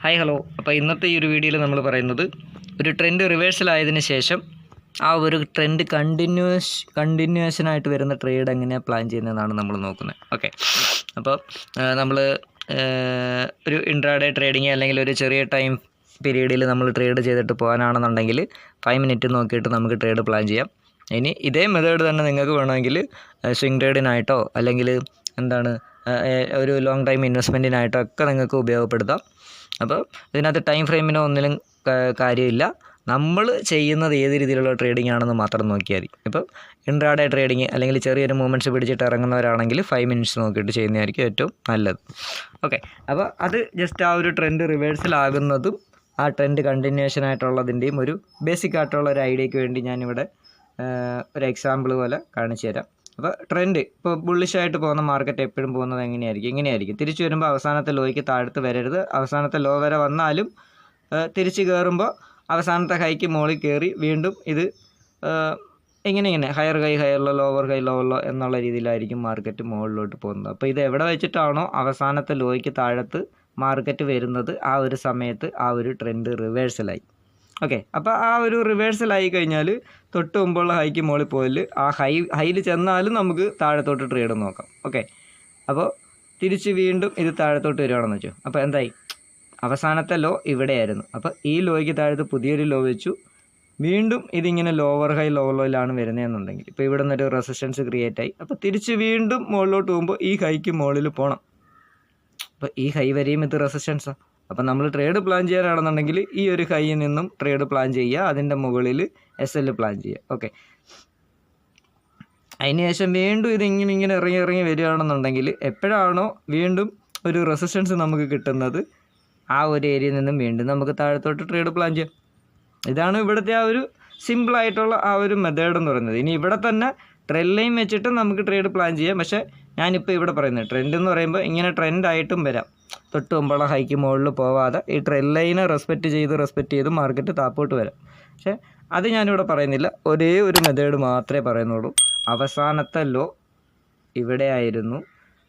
Hi hello. അപ്പോൾ ഇന്നത്തെ ഈ ഒരു വീഡിയോയിൽ നമ്മൾ പറയുന്നത് ഒരു ട്രെൻഡ് റിവേഴ്സലായതിനു ശേഷം ആ ഒരു ട്രെൻഡ് കണ്ടിന്യൂഷനായിട്ട് വരുന്ന ട്രേഡ് എങ്ങനെയാണ് പ്ലാൻ ചെയ്യുന്നതെന്നാണ് നമ്മൾ നോക്കുന്നത്. ഓക്കെ, അപ്പോൾ നമ്മൾ ഒരു ഇൻട്രാഡേ ട്രേഡിങ് അല്ലെങ്കിൽ ഒരു ചെറിയ ടൈം പീരീഡിൽ നമ്മൾ ട്രേഡ് ചെയ്തിട്ട് പോകാനാണെന്നുണ്ടെങ്കിൽ 5 മിനിറ്റ് നോക്കിയിട്ട് നമുക്ക് ട്രേഡ് പ്ലാൻ ചെയ്യാം. ഇനി ഇതേ മെത്തേഡ് തന്നെ നിങ്ങൾക്ക് വേണമെങ്കിൽ സ്വിംഗ് ട്രേഡിനായിട്ടോ അല്ലെങ്കിൽ ഒരു ലോങ് ടൈം ഇൻവെസ്റ്റ്മെൻറ്റിനായിട്ടോ ഒക്കെ നിങ്ങൾക്ക് ഉപയോഗപ്പെടുത്താം. അപ്പോൾ ഇതിനകത്ത് ടൈം ഫ്രെയിമിനോ ഒന്നിലും കാര്യമില്ല. നമ്മൾ ചെയ്യുന്നത് ഏത് രീതിയിലുള്ള ട്രേഡിംഗ് ആണെന്ന് മാത്രം നോക്കിയാൽ മതി. ഇപ്പോൾ ഇൻട്രാഡേ ട്രേഡിങ് അല്ലെങ്കിൽ ചെറിയൊരു മൂവ്മെൻറ്റ്സ് പിടിച്ചിട്ട് ഇറങ്ങുന്നവരാണെങ്കിൽ 5 മിനിറ്റ്സ് നോക്കിയിട്ട് ചെയ്യുന്നതായിരിക്കും ഏറ്റവും നല്ലത്. ഓക്കെ, അപ്പോൾ അത് ജസ്റ്റ് ആ ഒരു ട്രെൻഡ് റിവേഴ്സലാകുന്നതും ആ ട്രെൻഡ് കണ്ടിന്യൂഷൻ ആയിട്ടുള്ളതിൻ്റെയും ഒരു ബേസിക് ആയിട്ടുള്ള ഒരു ഐഡിയയ്ക്ക് വേണ്ടി ഞാനിവിടെ ഒരു എക്സാമ്പിൾ പോലെ കാണിച്ചു തരാം. അപ്പോൾ ട്രെൻഡ് ഇപ്പോൾ ബുള്ളിഷായിട്ട് പോകുന്ന മാർക്കറ്റ് എപ്പോഴും പോകുന്നത് ഇങ്ങനെയായിരിക്കും. തിരിച്ചു വരുമ്പോൾ അവസാനത്തെ ലോയ്ക്ക് താഴത്ത് വരരുത്. അവസാനത്തെ ലോ വരെ വന്നാലും തിരിച്ച് കയറുമ്പോൾ അവസാനത്തെ ഹൈക്ക് മുകളിൽ കയറി വീണ്ടും ഇത് ഇങ്ങനെ higher high higher lower high lower low എന്നുള്ള രീതിയിലായിരിക്കും മാർക്കറ്റ് മുകളിലോട്ട് പോകുന്നത്. അപ്പോൾ ഇത് എവിടെ വെച്ചിട്ടാണോ അവസാനത്തെ ലോയ്ക്ക് താഴത്ത് മാർക്കറ്റ് വരുന്നത് ആ ഒരു സമയത്ത് ആ ഒരു ട്രെൻഡ് റിവേഴ്സലായി. ഓക്കെ, അപ്പോൾ ആ ഒരു റിവേഴ്സലായി കഴിഞ്ഞാൽ തൊട്ട് മുമ്പുള്ള ഹൈക്ക് മുകളിൽ പോയാൽ ആ ഹൈയിൽ ചെന്നാലും നമുക്ക് താഴത്തോട്ട് ട്രേഡ് നോക്കാം. ഓക്കെ, അപ്പോൾ തിരിച്ച് വീണ്ടും ഇത് താഴത്തോട്ട് വരികയാണെന്ന് വെച്ചു. അപ്പോൾ എന്തായി, അവസാനത്തെ ലോ ഇവിടെയായിരുന്നു. അപ്പോൾ ഈ ലോയ്ക്ക് താഴത്ത് പുതിയൊരു ലോ വെച്ചു. വീണ്ടും ഇതിങ്ങനെ ലോവർ ഹൈ ലോവർ ലോയിലാണ് വരുന്നതെന്നുണ്ടെങ്കിൽ ഇപ്പോൾ ഇവിടെ നിന്നൊരു റെസിസ്റ്റൻസ് ക്രിയേറ്റ് ആയി. അപ്പോൾ തിരിച്ച് വീണ്ടും മുകളിലോട്ട് പോകുമ്പോൾ ഈ ഹൈക്ക് മുകളിൽ പോകണം. അപ്പോൾ ഈ ഹൈ വരെയും ഇത് റെസിസ്റ്റൻസാണ്. അപ്പോൾ നമ്മൾ ട്രേഡ് പ്ലാൻ ചെയ്യാനാണെന്നുണ്ടെങ്കിൽ ഈ ഒരു ഹൈയിൽ നിന്നും ട്രേഡ് പ്ലാൻ ചെയ്യുക, അതിൻ്റെ മുകളിൽ SL പ്ലാൻ ചെയ്യുക. ഓക്കെ, അതിനുശേഷം വീണ്ടും ഇതിങ്ങനെ ഇറങ്ങി വരികയാണെന്നുണ്ടെങ്കിൽ എപ്പോഴാണോ വീണ്ടും ഒരു റെസിസ്റ്റൻസ് നമുക്ക് കിട്ടുന്നത് ആ ഒരു ഏരിയയിൽ നിന്നും വീണ്ടും നമുക്ക് താഴത്തോട്ട് ട്രേഡ് പ്ലാൻ ചെയ്യാം. ഇതാണ് ഇവിടുത്തെ ആ ഒരു സിമ്പിളായിട്ടുള്ള ആ ഒരു മെത്തേഡ് എന്ന് പറയുന്നത്. ഇനി ഇവിടെ തന്നെ ട്രെൻഡ് ലൈൻ വെച്ചിട്ട് നമുക്ക് ട്രേഡ് പ്ലാൻ ചെയ്യാം. പക്ഷേ ഞാനിപ്പോൾ ഇവിടെ പറയുന്നത് ട്രെൻഡ് എന്ന് പറയുമ്പോൾ ഇങ്ങനെ ട്രെൻഡായിട്ടും വരാം. തൊട്ട് മുമ്പുള്ള ഹൈക്ക് മുകളിൽ പോവാതെ ഈ ട്രെൻഡ് ലൈനെ റെസ്പെക്റ്റ് ചെയ്ത് മാർക്കറ്റ് താപ്പോട്ട് വരാം. പക്ഷേ അത് ഞാനിവിടെ പറയുന്നില്ല. ഒരേ ഒരു മെത്തേഡ് മാത്രമേ പറയുന്നുള്ളൂ. അവസാനത്തെ ലോ ഇവിടെ ആയിരുന്നു.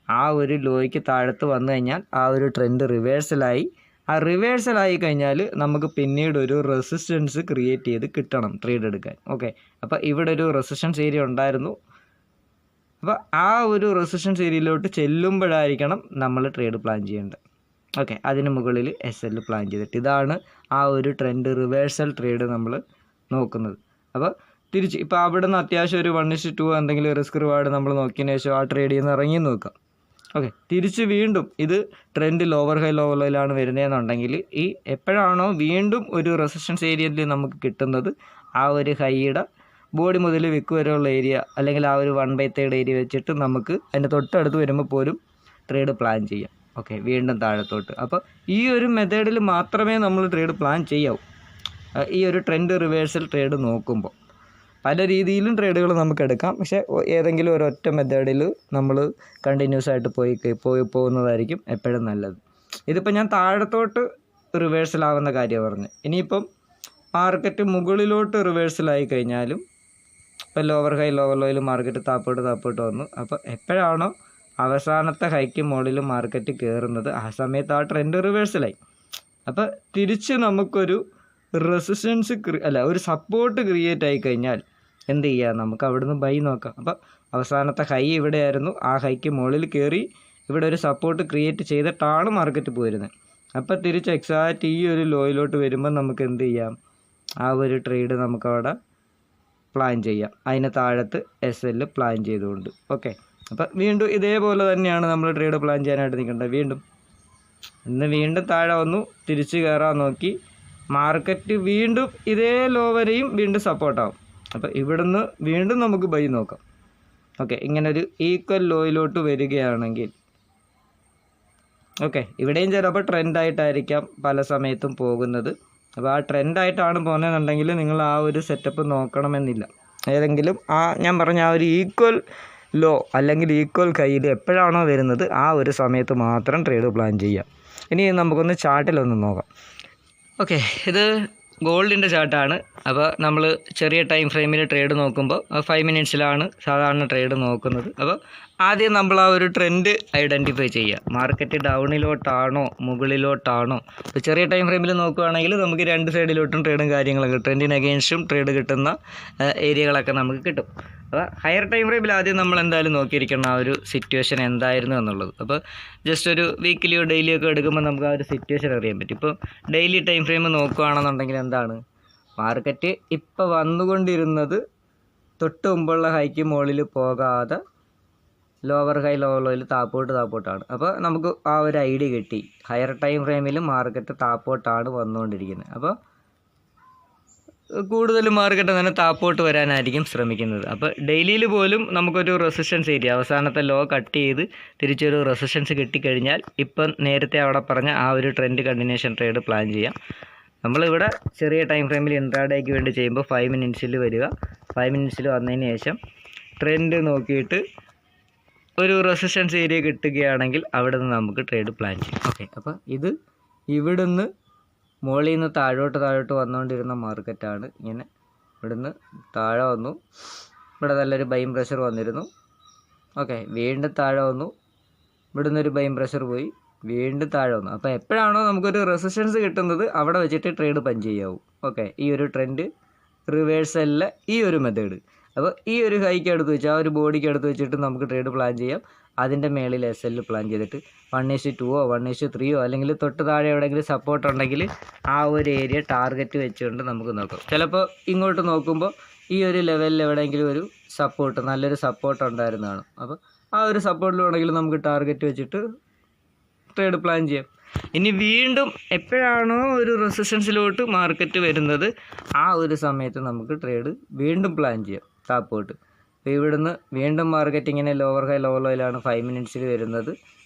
ആ ഒരു ലോയ്ക്ക് താഴത്ത് വന്നു കഴിഞ്ഞാൽ ആ ഒരു ട്രെൻഡ് റിവേഴ്സലായി. ആ റിവേഴ്സലായി കഴിഞ്ഞാൽ നമുക്ക് പിന്നീട് ഒരു റെസിസ്റ്റൻസ് ക്രിയേറ്റ് ചെയ്ത് കിട്ടണം ട്രേഡ് എടുക്കാൻ. ഓക്കെ, അപ്പോൾ ഇവിടെ ഒരു റെസിസ്റ്റൻസ് ഏരിയ ഉണ്ടായിരുന്നു. അപ്പോൾ ആ ഒരു റെസിസ്റ്റൻസ് ഏരിയയിലോട്ട് ചെല്ലുമ്പോഴായിരിക്കണം നമ്മൾ ട്രേഡ് പ്ലാൻ ചെയ്യേണ്ടത്. ഓക്കെ, അതിന് മുകളിൽ SL പ്ലാൻ ചെയ്തിട്ട് ഇതാണ് ആ ഒരു ട്രെൻഡ് റിവേഴ്സൽ ട്രേഡ് നമ്മൾ നോക്കുന്നത്. അപ്പോൾ തിരിച്ച് ഇപ്പോൾ അവിടെ നിന്ന് അത്യാവശ്യം ഒരു 1:2 എന്തെങ്കിലും റിസ്ക് റിവാർഡ് നമ്മൾ നോക്കിയതിന് ശേഷം ആ ട്രേഡിൽ നിന്ന് ഇറങ്ങി നോക്കാം. ഓക്കെ, തിരിച്ച് വീണ്ടും ഇത് ട്രെൻഡ് ലോവർ ഹൈ ലോവർ ലോയിലാണ് വരുന്നതെന്നുണ്ടെങ്കിൽ ഈ എപ്പോഴാണോ വീണ്ടും ഒരു റെസിസ്റ്റൻസ് ഏരിയയിൽ നമുക്ക് കിട്ടുന്നത് ആ ഒരു ഹൈയുടെ ബോഡി മുതൽ വിക്ക് വരെയുള്ള ഏരിയ അല്ലെങ്കിൽ ആ ഒരു 1/3 ഏരിയ വെച്ചിട്ട് നമുക്ക് അതിൻ്റെ തൊട്ടടുത്ത് വരുമ്പോൾ പോലും ട്രേഡ് പ്ലാൻ ചെയ്യാം. ഓക്കെ, വീണ്ടും താഴത്തോട്ട്. അപ്പോൾ ഈ ഒരു മെത്തേഡിൽ മാത്രമേ നമ്മൾ ട്രേഡ് പ്ലാൻ ചെയ്യാവൂ. ഈ ഒരു ട്രെൻഡ് റിവേഴ്സൽ ട്രേഡ് നോക്കുമ്പോൾ പല രീതിയിലും ട്രേഡുകൾ നമുക്ക് എടുക്കാം. പക്ഷേ ഏതെങ്കിലും ഒരൊറ്റ മെത്തേഡിൽ നമ്മൾ കണ്ടിന്യൂസ് ആയിട്ട് പോകുന്നതായിരിക്കും എപ്പോഴും നല്ലത്. ഇതിപ്പോൾ ഞാൻ താഴത്തോട്ട് റിവേഴ്സലാവുന്ന കാര്യമാണ് പറഞ്ഞത്. ഇനിയിപ്പം മാർക്കറ്റ് മുകളിലോട്ട് റിവേഴ്സലായി കഴിഞ്ഞാലും ഇപ്പോൾ ലോവർ ഹൈ ലോവർ ലോയിൽ മാർക്കറ്റ് താപ്പോട്ട് വന്നു. അപ്പോൾ എപ്പോഴാണോ അവസാനത്തെ ഹൈക്ക് മുകളിൽ മാർക്കറ്റ് കയറുന്നത് ആ സമയത്ത് ആ ട്രെൻഡ് റിവേഴ്സലായി. അപ്പോൾ തിരിച്ച് നമുക്കൊരു റെസിസ്റ്റൻസ് ഒരു സപ്പോർട്ട് ക്രിയേറ്റ് ആയി കഴിഞ്ഞാൽ എന്ത് ചെയ്യുക, നമുക്ക് അവിടുന്ന് ബൈ നോക്കാം. അപ്പോൾ അവസാനത്തെ ഹൈ ഇവിടെയായിരുന്നു. ആ ഹൈക്ക് മുകളിൽ കയറി ഇവിടെ ഒരു സപ്പോർട്ട് ക്രിയേറ്റ് ചെയ്തിട്ടാണ് മാർക്കറ്റ് പോരുന്നത്. അപ്പോൾ തിരിച്ച് എക്സാക്റ്റ് ഈ ഒരു ലോയിലോട്ട് വരുമ്പോൾ നമുക്ക് എന്ത് ചെയ്യാം, ആ ഒരു ട്രേഡ് നമുക്കവിടെ പ്ലാൻ ചെയ്യാം. അതിന് താഴത്ത് SL പ്ലാൻ ചെയ്തുകൊണ്ട്. ഓക്കെ, അപ്പോൾ വീണ്ടും ഇതേപോലെ തന്നെയാണ് നമ്മൾ ട്രേഡ് പ്ലാൻ ചെയ്യാനായിട്ട് നിൽക്കേണ്ടത്. വീണ്ടും താഴെ വന്നു, തിരിച്ച് കയറാൻ നോക്കി, മാർക്കറ്റ് വീണ്ടും ഇതേ ലോ വരെയും വീണ്ടും സപ്പോർട്ടാവും. അപ്പോൾ ഇവിടുന്ന് വീണ്ടും നമുക്ക് ബൈ നോക്കാം. ഓക്കെ, ഇങ്ങനെ ഒരു ഈക്വൽ ലോയിലോട്ട് വരികയാണെങ്കിൽ ഓക്കെ, ഇവിടെയും ചിലപ്പോൾ ട്രെൻഡായിട്ടായിരിക്കാം പല സമയത്തും പോകുന്നത്. അപ്പോൾ ആ ട്രെൻഡായിട്ടാണ് പോകുന്നതെന്നുണ്ടെങ്കിൽ നിങ്ങൾ ആ ഒരു സെറ്റപ്പ് നോക്കണമെന്നില്ല. ഏതെങ്കിലും ഞാൻ പറഞ്ഞ ആ ഒരു ഈക്വൽ ലോ അല്ലെങ്കിൽ ഈക്വൽ കയ്യിൽ എപ്പോഴാണോ വരുന്നത് ആ ഒരു സമയത്ത് മാത്രം ട്രേഡ് പ്ലാൻ ചെയ്യാം. ഇനി നമുക്കൊന്ന് ചാർട്ടിലൊന്ന് നോക്കാം. ഓക്കെ, ഇത് ഗോൾഡിൻ്റെ ചാർട്ടാണ്. അപ്പോൾ നമ്മൾ ചെറിയ ടൈം ഫ്രെയിമിൽ ട്രേഡ് നോക്കുമ്പോൾ 5 മിനിറ്റ്സിലാണ് സാധാരണ ട്രേഡ് നോക്കുന്നത്. അപ്പോൾ ആദ്യം നമ്മൾ ആ ഒരു ട്രെൻഡ് ഐഡൻറ്റിഫൈ ചെയ്യുക. മാർക്കറ്റ് ഡൗണിലോട്ടാണോ മുകളിലോട്ടാണോ? ഇപ്പോൾ ചെറിയ ടൈം ഫ്രെയിമിൽ നോക്കുകയാണെങ്കിൽ നമുക്ക് രണ്ട് സൈഡിലോട്ടും ട്രേഡും കാര്യങ്ങളൊക്കെ ട്രെൻഡിന് അഗെയിൻസ്റ്റും ട്രേഡ് കിട്ടുന്ന ഏരിയകളൊക്കെ നമുക്ക് കിട്ടും. അപ്പോൾ ഹയർ ടൈം ഫ്രെയിമിൽ ആദ്യം നമ്മൾ എന്തായാലും നോക്കിയിരിക്കണം ആ ഒരു സിറ്റുവേഷൻ എന്തായിരുന്നു എന്നുള്ളത്. അപ്പോൾ ജസ്റ്റ് ഒരു വീക്കിലിയോ ഡെയിലിയോ ഒക്കെ എടുക്കുമ്പോൾ നമുക്ക് ആ ഒരു സിറ്റുവേഷൻ അറിയാൻ പറ്റും. ഇപ്പോൾ ഡെയിലി ടൈം ഫ്രെയിം നോക്കുകയാണെന്നുണ്ടെങ്കിൽ എന്താണ്, മാർക്കറ്റ് ഇപ്പോൾ വന്നുകൊണ്ടിരുന്നത് തൊട്ട് മുമ്പുള്ള ഹൈക്ക് മുകളിൽ പോകാതെ ലോവർ ഹൈ ലോവർ ലോയിൽ താപ്പോട്ടാണ്. അപ്പോൾ നമുക്ക് ആ ഒരു ഐഡിയ കിട്ടി, ഹയർ ടൈം ഫ്രെയിമിൽ മാർക്കറ്റ് താപ്പോട്ടാണ് വന്നുകൊണ്ടിരിക്കുന്നത്. അപ്പോൾ കൂടുതലും മാർക്കറ്റ് തന്നെ താപ്പോട്ട് വരാനായിരിക്കും ശ്രമിക്കുന്നത്. അപ്പോൾ ഡെയിലിയിൽ പോലും നമുക്കൊരു റെസിസ്റ്റൻസ് ഏരിയ അവസാനത്തെ ലോ കട്ട് ചെയ്ത് തിരിച്ചൊരു റെസിസ്റ്റൻസ് കിട്ടിക്കഴിഞ്ഞാൽ ഇപ്പം നേരത്തെ അവിടെ പറഞ്ഞ ആ ഒരു ട്രെൻഡ് കണ്ടിന്യൂഷൻ ട്രേഡ് പ്ലാൻ ചെയ്യാം. നമ്മളിവിടെ ചെറിയ ടൈം ഫ്രെയിമിൽ ഇൻട്രാഡേക്ക് വേണ്ടി ചെയ്യുമ്പോൾ 5 മിനിറ്റ്സിൽ വരിക. 5 മിനിറ്റ്സിൽ വന്നതിന് ശേഷം ട്രെൻഡ് നോക്കിയിട്ട് ഒരു റെസിസ്റ്റൻസ് ഏരിയ കിട്ടുകയാണെങ്കിൽ അവിടെ നിന്ന് നമുക്ക് ട്രേഡ് പ്ലാൻ ചെയ്യാം. ഓക്കെ, അപ്പോൾ ഇത് ഇവിടുന്ന് മുകളിൽ നിന്ന് താഴോട്ട് വന്നുകൊണ്ടിരുന്ന മാർക്കറ്റാണ്. ഇങ്ങനെ ഇവിടുന്ന് താഴെ വന്നു, ഇവിടെ നല്ലൊരു ബൈയിങ് പ്രഷർ വന്നിരുന്നു. ഓക്കെ, വീണ്ടും താഴെ വന്നു, ഇവിടുന്ന് ഒരു ബൈയിങ് പ്രഷർ പോയി, വീണ്ടും താഴെ വന്നു. അപ്പോൾ എപ്പോഴാണോ നമുക്കൊരു റെസിസ്റ്റൻസ് കിട്ടുന്നത് അവിടെ വെച്ചിട്ട് ട്രേഡ് പഞ്ച് ചെയ്യാവും. ഓക്കെ, ഈ ഒരു ട്രെൻഡ് റിവേഴ്സലിലെ ഈ ഒരു മെത്തേഡ്. അപ്പോൾ ഈ ഒരു ഹൈക്ക് എടുത്ത് വെച്ച് ആ ഒരു ബോഡിക്ക് എടുത്ത് വെച്ചിട്ട് നമുക്ക് ട്രേഡ് പ്ലാൻ ചെയ്യാം. അതിൻ്റെ മേളിൽ SL പ്ലാൻ ചെയ്തിട്ട് 1:2 1:3 അല്ലെങ്കിൽ തൊട്ട് താഴെ എവിടെയെങ്കിലും സപ്പോർട്ട് ഉണ്ടെങ്കിൽ ആ ഒരു ഏരിയ ടാർഗറ്റ് വെച്ചുകൊണ്ട് നമുക്ക് നോക്കാം. ചിലപ്പോൾ ഇങ്ങോട്ട് നോക്കുമ്പോൾ ഈ ഒരു ലെവലിൽ എവിടെയെങ്കിലും ഒരു സപ്പോർട്ട്, നല്ലൊരു സപ്പോർട്ട് ഉണ്ടായിരുന്നതാണ്. അപ്പോൾ ആ ഒരു സപ്പോർട്ടിലുണ്ടെങ്കിൽ നമുക്ക് ടാർഗറ്റ് വെച്ചിട്ട് ട്രേഡ് പ്ലാൻ ചെയ്യാം. ഇനി വീണ്ടും എപ്പോഴാണോ ഒരു റെസിസ്റ്റൻസിലോട്ട് മാർക്കറ്റ് വരുന്നത് ആ ഒരു സമയത്ത് നമുക്ക് ട്രേഡ് വീണ്ടും പ്ലാൻ ചെയ്യാം താപ്പോട്ട്. അപ്പോൾ ഇവിടുന്ന് വീണ്ടും മാർക്കറ്റ് ഇങ്ങനെ ലോവർ ഹൈ ലോവർ ലോയിലാണ് 5 മിനിറ്റ്സിൽ വരുന്നത്.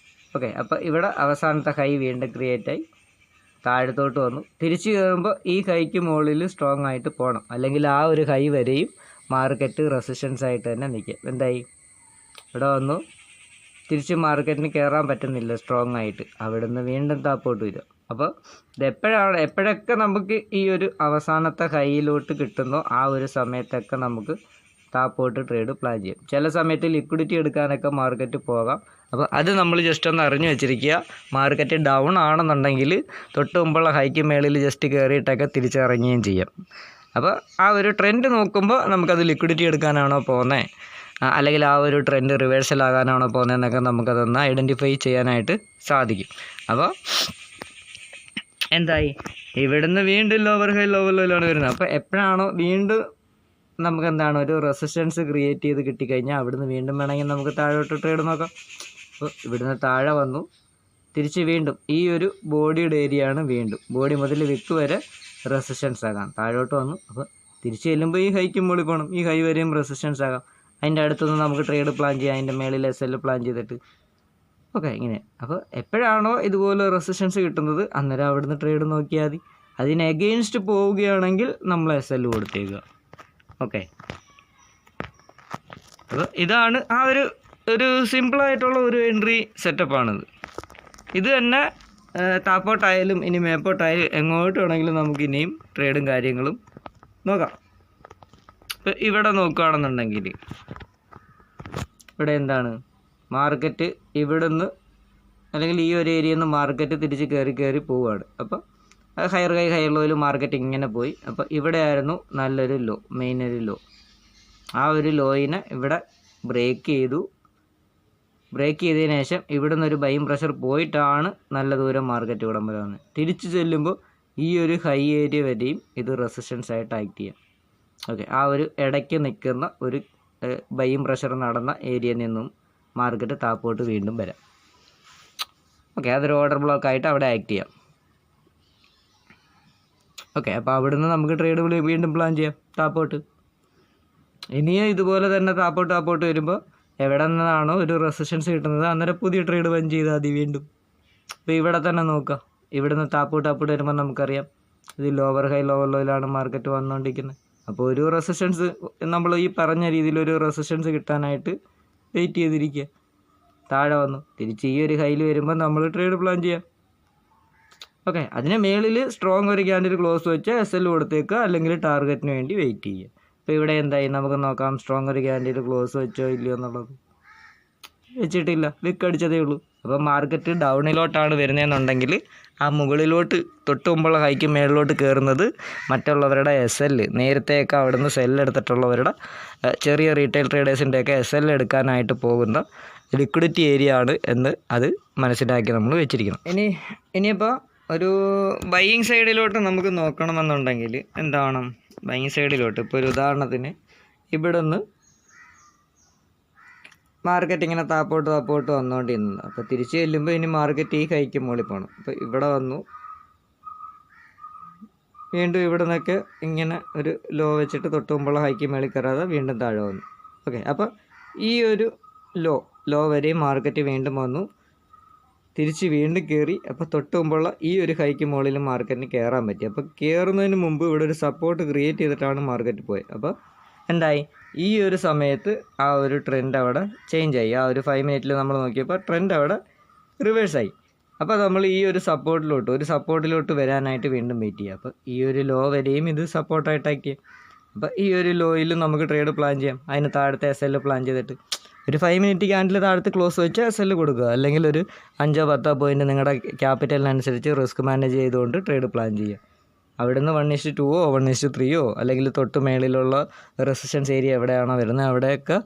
ഓക്കെ, അപ്പോൾ ഇവിടെ അവസാനത്തെ ഹൈ വീണ്ടും ക്രിയേറ്റ് ആയി താഴത്തോട്ട് വന്നു. തിരിച്ച് കയറുമ്പോൾ ഈ ഹൈക്ക് മുകളിൽ സ്ട്രോങ് ആയിട്ട് പോകണം, അല്ലെങ്കിൽ ആ ഒരു ഹൈ വരെയും മാർക്കറ്റ് റെസിസ്റ്റൻസ് ആയിട്ട് തന്നെ നിൽക്കുക. എന്തായി, ഇവിടെ വന്നു, തിരിച്ച് മാർക്കറ്റിന് കയറാൻ പറ്റുന്നില്ല സ്ട്രോങ് ആയിട്ട്, അവിടുന്ന് വീണ്ടും താപ്പോട്ട് വരിക. അപ്പോൾ എപ്പോഴൊക്കെ നമുക്ക് ഈ ഒരു അവസാനത്തെ ഹൈയിലോട്ട് കിട്ടുന്നോ ആ ഒരു സമയത്തൊക്കെ നമുക്ക് താപ്പോട്ട് ട്രേഡ് പ്ലാൻ ചെയ്യും. ചില സമയത്ത് ലിക്വിഡിറ്റി എടുക്കാനൊക്കെ മാർക്കറ്റ് പോകാം. അപ്പോൾ അത് നമ്മൾ ജസ്റ്റ് ഒന്ന് അറിഞ്ഞു വെച്ചിരിക്കുക. മാർക്കറ്റ് ഡൗൺ ആണെന്നുണ്ടെങ്കിൽ തൊട്ട് മുമ്പുള്ള ഹൈക്ക് മേളിൽ ജസ്റ്റ് കയറിയിട്ടൊക്കെ തിരിച്ചിറങ്ങുകയും ചെയ്യാം. അപ്പോൾ ആ ഒരു ട്രെൻഡ് നോക്കുമ്പോൾ നമുക്കത് ലിക്വിഡിറ്റി എടുക്കാനാണോ പോകുന്നത്, അല്ലെങ്കിൽ ആ ഒരു ട്രെൻഡ് റിവേഴ്സൽ ആകാനാണോ പോകുന്നതെന്നൊക്കെ നമുക്കതൊന്ന് ഐഡൻറ്റിഫൈ ചെയ്യാനായിട്ട് സാധിക്കും. അപ്പോൾ എന്തായി, ഇവിടുന്ന് വീണ്ടും ലോവർ ഹൈ ലോവർ ലോയിലാണ് വരുന്നത്. അപ്പോൾ എപ്പോഴാണോ വീണ്ടും നമുക്കെന്താണ് ഒരു റെസിസ്റ്റൻസ് ക്രിയേറ്റ് ചെയ്ത് കിട്ടിക്കഴിഞ്ഞാൽ അവിടുന്ന് വീണ്ടും വേണമെങ്കിൽ നമുക്ക് താഴോട്ട് ട്രേഡ് നോക്കാം. അപ്പോൾ ഇവിടുന്ന് താഴെ വന്നു, തിരിച്ച് വീണ്ടും ഈ ഒരു ബോഡിയുടെ ഏരിയ ആണ്, വീണ്ടും ബോഡി മുതൽ വിക്ക് വരെ റെസിസ്റ്റൻസ് ആകാം. താഴോട്ട് വന്നു, അപ്പോൾ തിരിച്ച് ചെല്ലുമ്പോൾ ഈ ഹൈക്ക് മുകളിൽ പോകണം, ഈ ഹൈ വരെയും റെസിസ്റ്റൻസ് ആകാം. അതിൻ്റെ അടുത്തൊന്ന് നമുക്ക് ട്രേഡ് പ്ലാൻ ചെയ്യാം, അതിൻ്റെ മേളിൽ SL പ്ലാൻ ചെയ്തിട്ട്. ഓക്കെ, ഇങ്ങനെ. അപ്പോൾ എപ്പോഴാണോ ഇതുപോലെ റെസിസ്റ്റൻസ് കിട്ടുന്നത് അന്നേരം അവിടുന്ന് ട്രേഡ് നോക്കിയാൽ മതി. അതിന് എഗെയിൻസ്റ്റ് പോവുകയാണെങ്കിൽ നമ്മൾ SL കൊടുത്തേക്കുക. ഓക്കെ, അപ്പോൾ ഇതാണ് ആ ഒരു സിമ്പിളായിട്ടുള്ള ഒരു എൻട്രി സെറ്റപ്പാണിത്. ഇത് തന്നെ താപ്പോട്ടായാലും ഇനി മേപ്പോട്ടായാലും എങ്ങോട്ട് വേണമെങ്കിലും നമുക്ക് ഇനിയും ട്രേഡും കാര്യങ്ങളും നോക്കാം. ഇപ്പോൾ ഇവിടെ നോക്കുകയാണെന്നുണ്ടെങ്കിൽ ഇവിടെ എന്താണ്, മാർക്കറ്റ് ഇവിടുന്ന് അല്ലെങ്കിൽ ഈ ഒരു ഏരിയയിൽ നിന്ന് മാർക്കറ്റ് തിരിച്ച് കയറി പോവുകയാണ്. അപ്പോൾ ഹയർ ലോയിൽ മാർക്കറ്റ് ഇങ്ങനെ പോയി. അപ്പോൾ ഇവിടെ ആയിരുന്നു നല്ലൊരു ലോ, മെയിൻ ഒരു ലോ. ആ ഒരു ലോയിനെ ഇവിടെ ബ്രേക്ക് ചെയ്തതിന് ശേഷം ഇവിടെ നിന്നൊരു ബൈയിങ് പ്രഷർ പോയിട്ടാണ് നല്ല ദൂരം മാർക്കറ്റ് ഇവിടം വരെ വന്നത്. തിരിച്ച് ചെല്ലുമ്പോൾ ഈ ഒരു ഹൈ ഏരിയ വരെയും ഇത് റെസിസ്റ്റൻസ് ആയിട്ട് ആക്ട് ചെയ്യാം. ഓക്കെ, ആ ഒരു ഇടയ്ക്ക് നിൽക്കുന്ന ഒരു ബൈയിങ് പ്രഷർ നടന്ന ഏരിയയിൽ നിന്നും മാർക്കറ്റ് താപ്പോട്ട് വീണ്ടും വരാം. ഓക്കെ, അതൊരു ഓർഡർ ബ്ലോക്ക് ആയിട്ട് അവിടെ ആക്ട് ചെയ്യാം. ഓക്കെ, അപ്പോൾ അവിടുന്ന് നമുക്ക് ട്രേഡ് വീണ്ടും പ്ലാൻ ചെയ്യാം താപ്പോട്ട്. ഇനിയും ഇതുപോലെ തന്നെ താപ്പോട്ട് വരുമ്പോൾ എവിടെ നിന്നാണോ ഒരു റെസിസ്റ്റൻസ് കിട്ടുന്നത് അന്നേരം പുതിയ ട്രേഡ് പഞ്ച് ചെയ്താൽ മതി വീണ്ടും. ഇപ്പോൾ ഇവിടെ തന്നെ നോക്കുക, ഇവിടുന്ന് താപ്പോട്ട് വരുമ്പോൾ നമുക്കറിയാം ഇത് ലോവർ ഹൈ ലോവർ ലോയിലാണ് മാർക്കറ്റ് വന്നുകൊണ്ടിരിക്കുന്നത്. അപ്പോൾ ഒരു റെസിസ്റ്റൻസ് നമ്മൾ ഈ പറഞ്ഞ രീതിയിൽ ഒരു റെസിസ്റ്റൻസ് കിട്ടാനായിട്ട് വെയിറ്റ് ചെയ്തിരിക്കുക. താഴെ വന്നു, തിരിച്ച് ഈ ഒരു ഹൈയിൽ വരുമ്പോൾ നമ്മൾ ട്രേഡ് പ്ലാൻ ചെയ്യാം. ഓക്കെ, അതിന് മേളിൽ സ്ട്രോങ് ഒരു ക്യാൻഡിൽ ക്ലോസ് വെച്ച് SL കൊടുത്തേക്കുക, അല്ലെങ്കിൽ ടാർഗറ്റിന് വേണ്ടി വെയിറ്റ് ചെയ്യുക. അപ്പോൾ ഇവിടെ എന്തായി നമുക്ക് നോക്കാം, സ്ട്രോങ് ഒരു ക്യാൻഡിൽ ക്ലോസ് വെച്ചോ ഇല്ലയോ എന്നുള്ളത്. വെച്ചിട്ടില്ല, വിക്ക് അടിച്ചതേ ഉള്ളൂ. അപ്പോൾ മാർക്കറ്റ് ഡൗണിലോട്ടാണ് വരുന്നതെന്നുണ്ടെങ്കിൽ ആ മുകളിലോട്ട് തൊട്ട് മുമ്പുള്ള ഹൈക്ക് മേളിലോട്ട് കയറുന്നത് മറ്റുള്ളവരുടെ SL, നേരത്തെയൊക്കെ അവിടുന്ന് സെല്ലെടുത്തിട്ടുള്ളവരുടെ ചെറിയ റീറ്റെയിൽ ട്രേഡേഴ്സിൻ്റെയൊക്കെ SL എടുക്കാനായിട്ട് പോകുന്ന ലിക്വിഡിറ്റി ഏരിയ ആണ് എന്ന് അത് മനസ്സിലാക്കി നമ്മൾ വെച്ചിരിക്കണം. ഇനിയിപ്പോൾ ഒരു ബൈയിങ് സൈഡിലോട്ട് നമുക്ക് നോക്കണമെന്നുണ്ടെങ്കിൽ എന്താണ് ബൈയിങ് സൈഡിലോട്ട് ഇപ്പോൾ ഒരു ഉദാഹരണത്തിന് ഇവിടെ നിന്ന് മാർക്കറ്റ് ഇങ്ങനെ താപ്പോട്ട് വന്നുകൊണ്ടിരുന്നത്. അപ്പോൾ തിരിച്ച് ചെല്ലുമ്പോൾ ഇനി മാർക്കറ്റ് ഈ ഹൈക്ക് മുകളിൽ പോകണം. അപ്പോൾ ഇവിടെ വന്നു, വീണ്ടും ഇവിടെ നിന്നൊക്കെ ഇങ്ങനെ ഒരു ലോ വെച്ചിട്ട് തൊട്ട് മുമ്പുള്ള ഹൈക്ക് മേളിൽ കയറാതെ വീണ്ടും താഴെ വന്നു. ഓക്കെ, അപ്പോൾ ഈ ഒരു ലോ വരെയും മാർക്കറ്റ് വീണ്ടും വന്നു, തിരിച്ച് വീണ്ടും കയറി. അപ്പോൾ തൊട്ട് മുമ്പുള്ള ഈ ഒരു ഹൈക്ക് മുകളിൽ മാർക്കറ്റിന് കയറാൻ പറ്റി. അപ്പോൾ കയറുന്നതിന് മുമ്പ് ഇവിടെ ഒരു സപ്പോർട്ട് ക്രിയേറ്റ് ചെയ്തിട്ടാണ് മാർക്കറ്റ് പോയത്. അപ്പോൾ എന്തായി, ഈ ഒരു സമയത്ത് ആ ഒരു ട്രെൻഡ് അവിടെ ചേഞ്ചായി. ആ ഒരു 5 മിനിറ്റിൽ നമ്മൾ നോക്കിയപ്പോൾ ട്രെൻഡ് അവിടെ റിവേഴ്സായി. അപ്പോൾ നമ്മൾ ഈ ഒരു സപ്പോർട്ടിലോട്ട് വരാനായിട്ട് വീണ്ടും വെയിറ്റ് ചെയ്യുക. അപ്പോൾ ഈ ഒരു ലോ വരെയും ഇത് സപ്പോർട്ടായിട്ട് ആക്കിയ. അപ്പോൾ ഈ ഒരു ലോയിൽ നമുക്ക് ട്രേഡ് പ്ലാൻ ചെയ്യാം. അതിന് താഴത്തെ SL പ്ലാൻ ചെയ്തിട്ട് ഒരു 5 മിനിറ്റ് ക്യാൻഡിൽ താഴത്ത് ക്ലോസ് വെച്ച് SL കൊടുക്കുക. അല്ലെങ്കിൽ ഒരു 5-10 പോയിൻറ്റ് നിങ്ങളുടെ ക്യാപിറ്റലിനനുസരിച്ച് റിസ്ക് മാനേജ് ചെയ്തുകൊണ്ട് ട്രേഡ് പ്ലാൻ ചെയ്യുക. അവിടുന്ന് 1:2 1:3 അല്ലെങ്കിൽ തൊട്ട് മേളിലുള്ള റെസിസ്റ്റൻസ് ഏരിയ എവിടെയാണോ വരുന്നത് അവിടെയൊക്കെ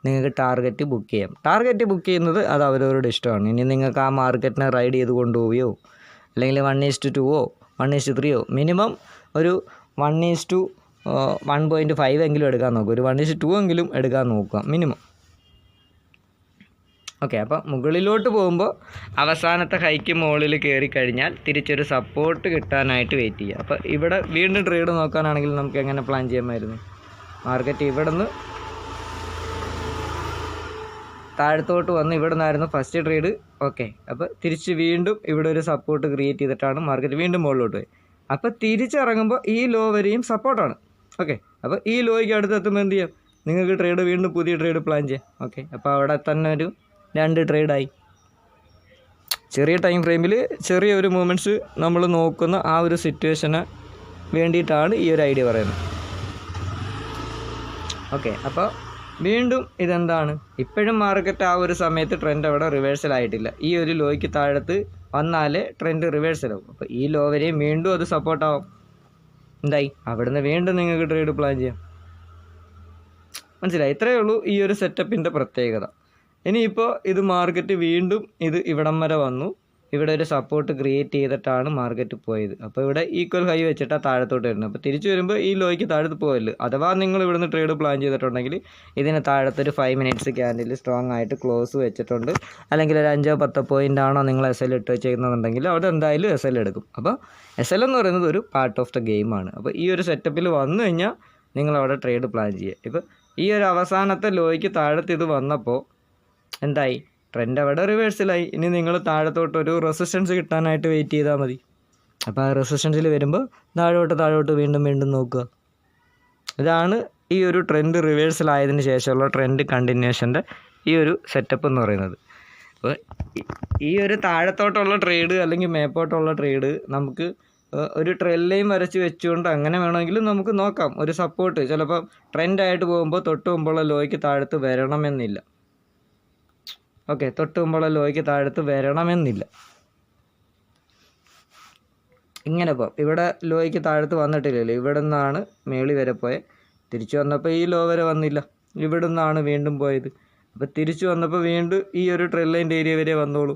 നിങ്ങൾക്ക് ടാർഗറ്റ് ബുക്ക് ചെയ്യാം. ടാർഗറ്റ് ബുക്ക് ചെയ്യുന്നത് അത് അവരവരുടെ ഇഷ്ടമാണ്. ഇനി നിങ്ങൾക്ക് ആ മാർക്കറ്റിനെ റൈഡ് ചെയ്ത് കൊണ്ടുപോവുകയോ അല്ലെങ്കിൽ 1:2 1:3 മിനിമം ഒരു 1:1.5 എങ്കിലും എടുക്കാൻ നോക്കുക. ഒരു 1:2 എങ്കിലും എടുക്കാൻ നോക്കുക മിനിമം. ഓക്കെ, അപ്പോൾ മുകളിലോട്ട് പോകുമ്പോൾ അവസാനത്തെ ഹൈക്ക് മുകളിൽ കയറി കഴിഞ്ഞാൽ തിരിച്ചൊരു സപ്പോർട്ട് കിട്ടാനായിട്ട് വെയിറ്റ് ചെയ്യുക. അപ്പോൾ ഇവിടെ വീണ്ടും ട്രേഡ് നോക്കാനാണെങ്കിൽ നമുക്ക് എങ്ങനെ പ്ലാൻ ചെയ്യാമായിരുന്നു? മാർക്കറ്റ് ഇവിടെ നിന്ന് താഴത്തോട്ട് വന്ന് ഇവിടെ നിന്നായിരുന്നു ഫസ്റ്റ് ട്രേഡ്. ഓക്കെ, അപ്പോൾ തിരിച്ച് വീണ്ടും ഇവിടെ ഒരു സപ്പോർട്ട് ക്രിയേറ്റ് ചെയ്തിട്ടാണ് മാർക്കറ്റ് വീണ്ടും മുകളിലോട്ട് പോയി. അപ്പോൾ തിരിച്ചിറങ്ങുമ്പോൾ ഈ ലോ വരെയും സപ്പോർട്ടാണ്. ഓക്കെ, അപ്പോൾ ഈ ലോയ്ക്ക് അടുത്തെത്തുമ്പോൾ എന്ത് ചെയ്യാം? നിങ്ങൾക്ക് ട്രേഡ് വീണ്ടും പുതിയ ട്രേഡ് പ്ലാൻ ചെയ്യാം. ഓക്കെ, അപ്പോൾ അവിടെ തന്നെ ഒരു 2 ട്രേഡായി. ചെറിയ ടൈം ഫ്രെയിമിൽ ചെറിയ ഒരു മൂവ്മെൻറ്റ്സ് നമ്മൾ നോക്കുന്ന ആ ഒരു സിറ്റുവേഷന് വേണ്ടിയിട്ടാണ് ഈ ഒരു ഐഡിയ പറയുന്നത്. ഓക്കെ, അപ്പോൾ വീണ്ടും ഇതെന്താണ്, ഇപ്പോഴും മാർക്കറ്റ് ആ ഒരു സമയത്ത് ട്രെൻഡ് അവിടെ റിവേഴ്സലായിട്ടില്ല. ഈ ഒരു ലോയ്ക്ക് താഴത്ത് വന്നാലേ ട്രെൻഡ് റിവേഴ്സലാവും. അപ്പോൾ ഈ ലോ വരെയും വീണ്ടും അത് സപ്പോർട്ടാവും. എന്തായി, അവിടുന്ന് വീണ്ടും നിങ്ങൾക്ക് ട്രേഡ് പ്ലാൻ ചെയ്യാം. മനസ്സിലായി? ഇത്രയേ ഉള്ളൂ ഈ ഒരു സെറ്റപ്പിൻ്റെ പ്രത്യേകത. ഇനിയിപ്പോൾ ഇത് മാർക്കറ്റ് വീണ്ടും ഇവിടം വരെ വന്നു, ഇവിടെ ഒരു സപ്പോർട്ട് ക്രിയേറ്റ് ചെയ്തിട്ടാണ് മാർക്കറ്റ് പോയത്. അപ്പോൾ ഇവിടെ ഈക്വൽ ഹൈ വെച്ചിട്ടാണ് താഴത്തോട്ട് വരുന്നത്. അപ്പോൾ തിരിച്ചു വരുമ്പോൾ ഈ ലോയ്ക്ക് താഴത്ത് പോകല്ലോ. അഥവാ നിങ്ങൾ ഇവിടുന്ന് ട്രേഡ് പ്ലാൻ ചെയ്തിട്ടുണ്ടെങ്കിൽ ഇതിന് താഴത്തൊരു 5 മിനിറ്റ്സ് ക്യാൻഡിൽ സ്ട്രോങ് ആയിട്ട് ക്ലോസ് വെച്ചിട്ടുണ്ട്. അല്ലെങ്കിൽ ഒരു 5-10 പോയിൻ്റ് ആണോ നിങ്ങൾ SL ഇട്ട് ചെയ്യുന്നുണ്ടെങ്കിൽ അവിടെ എന്തായാലും SL എടുക്കും. അപ്പോൾ SL എന്ന് പറയുന്നത് ഒരു പാർട്ട് ഓഫ് ദ ഗെയിമാണ്. അപ്പോൾ ഈ ഒരു സെറ്റപ്പിൽ വന്നു കഴിഞ്ഞാൽ നിങ്ങളവിടെ ട്രേഡ് പ്ലാൻ ചെയ്യുക. ഇപ്പോൾ ഈ ഒരു അവസാനത്തെ ലോയ്ക്ക് താഴത്ത് ഇത് വന്നപ്പോൾ എന്തായി, ട്രെൻഡ് അവിടെ റിവേഴ്സിലായി. ഇനി നിങ്ങൾ താഴത്തോട്ടൊരു റെസിസ്റ്റൻസ് കിട്ടാനായിട്ട് വെയിറ്റ് ചെയ്താൽ മതി. അപ്പോൾ ആ റെസിസ്റ്റൻസിൽ വരുമ്പോൾ താഴോട്ട് വീണ്ടും നോക്കുക. ഇതാണ് ഈ ഒരു ട്രെൻഡ് റിവേഴ്സലായതിന് ശേഷമുള്ള ട്രെൻഡ് കണ്ടിന്യൂഷൻ്റെ ഈ ഒരു സെറ്റപ്പ് എന്ന് പറയുന്നത്. അപ്പോൾ ഈ ഒരു താഴത്തോട്ടുള്ള ട്രേഡ് അല്ലെങ്കിൽ മേപ്പോട്ടുള്ള ട്രേഡ് നമുക്ക് ഒരു ട്രെൻഡ് ലൈൻ വരച്ച് വെച്ചുകൊണ്ട് അങ്ങനെ വേണമെങ്കിലും നമുക്ക് നോക്കാം. ഒരു സപ്പോർട്ട് ചിലപ്പോൾ ട്രെൻഡായിട്ട് പോകുമ്പോൾ തൊട്ട് മുമ്പുള്ള ലോയ്ക്ക് താഴത്ത് വരണമെന്നില്ല. ഓക്കെ, തൊട്ട് മുമ്പുള്ള ലോയ്ക്ക് താഴത്ത് വരണമെന്നില്ല. ഇങ്ങനെ ഇപ്പോൾ ഇവിടെ ലോയ്ക്ക് താഴത്ത് വന്നിട്ടില്ലല്ലോ, ഇവിടെ നിന്നാണ് മേളി വരെ പോയത്. തിരിച്ചു വന്നപ്പോൾ ഈ ലോ വരെ വന്നില്ല, ഇവിടെ നിന്നാണ് വീണ്ടും പോയത്. അപ്പോൾ തിരിച്ചു വന്നപ്പോൾ വീണ്ടും ഈ ഒരു ട്രെൻഡ് ലൈൻ്റെ ഏരിയ വരെ വന്നോളൂ.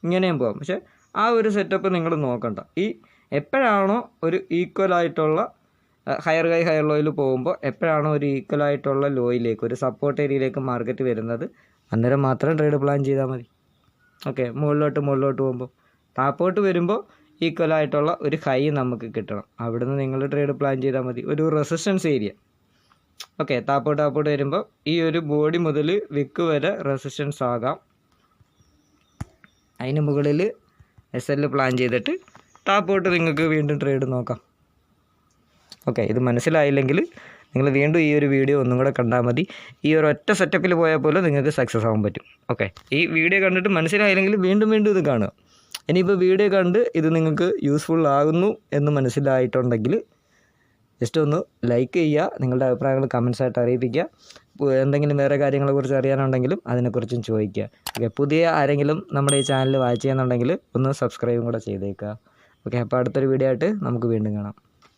ഇങ്ങനെയും പോകാം. പക്ഷേ ആ ഒരു സെറ്റപ്പ് നിങ്ങൾ നോക്കണ്ട. ഈ എപ്പോഴാണോ ഒരു ഈക്വലായിട്ടുള്ള ഹയർ ഹൈ ഹയർ ലോയിൽ പോകുമ്പോൾ എപ്പോഴാണോ ഒരു ഈക്വലായിട്ടുള്ള ലോയിലേക്ക് ഒരു സപ്പോർട്ട് ഏരിയയിലേക്ക് മാർക്കറ്റ് വരുന്നത് അന്നേരം മാത്രം ട്രേഡ് പ്ലാൻ ചെയ്താൽ മതി. ഓക്കെ, മുകളിലോട്ട് പോകുമ്പോൾ താപ്പോട്ട് വരുമ്പോൾ ഈക്വലായിട്ടുള്ള ഒരു ഹൈ നമുക്ക് കിട്ടണം. അവിടുന്ന് നിങ്ങൾ ട്രേഡ് പ്ലാൻ ചെയ്താൽ മതി. ഒരു റെസിസ്റ്റൻസ് ഏരിയ. ഓക്കെ, താപ്പോട്ട് വരുമ്പോൾ ഈ ഒരു ബോഡി മുതൽ വിക്ക് വരെ റെസിസ്റ്റൻസ് ആകാം. അതിന് മുകളിൽ SL പ്ലാൻ ചെയ്തിട്ട് താപ്പോട്ട് നിങ്ങൾക്ക് വീണ്ടും ട്രേഡ് നോക്കാം. ഓക്കെ, ഇത് മനസ്സിലായില്ലെങ്കിൽ നിങ്ങൾ വീണ്ടും ഈ ഒരു വീഡിയോ ഒന്നും കൂടെ കണ്ടാൽ മതി. ഈ ഒരു ഒറ്റ സെറ്റപ്പിൽ പോയാൽ പോലും നിങ്ങൾക്ക് സക്സസ് ആവാൻ പറ്റും. ഓക്കെ, ഈ വീഡിയോ കണ്ടിട്ട് മനസ്സിലായില്ലെങ്കിൽ വീണ്ടും ഇത് കാണുക. ഇനിയിപ്പോൾ വീഡിയോ കണ്ട് ഇത് നിങ്ങൾക്ക് യൂസ്ഫുൾ ആകുന്നു എന്ന് മനസ്സിലായിട്ടുണ്ടെങ്കിൽ ജസ്റ്റ് ഒന്ന് ലൈക്ക് ചെയ്യുക, നിങ്ങളുടെ അഭിപ്രായങ്ങൾ കമൻസായിട്ട് അറിയിപ്പിക്കുക. എന്തെങ്കിലും വേറെ കാര്യങ്ങളെക്കുറിച്ച് അറിയാനുണ്ടെങ്കിലും അതിനെക്കുറിച്ചും ചോദിക്കുക. ഓക്കെ, പുതിയ ആരെങ്കിലും നമ്മുടെ ഈ ചാനൽ വാച്ച് ചെയ്യുന്നുണ്ടെങ്കിൽ ഒന്ന് സബ്സ്ക്രൈബും കൂടെ ചെയ്തേക്കുക. ഓക്കെ, അപ്പോൾ അടുത്തൊരു വീഡിയോ ആയിട്ട് നമുക്ക് വീണ്ടും കാണാം.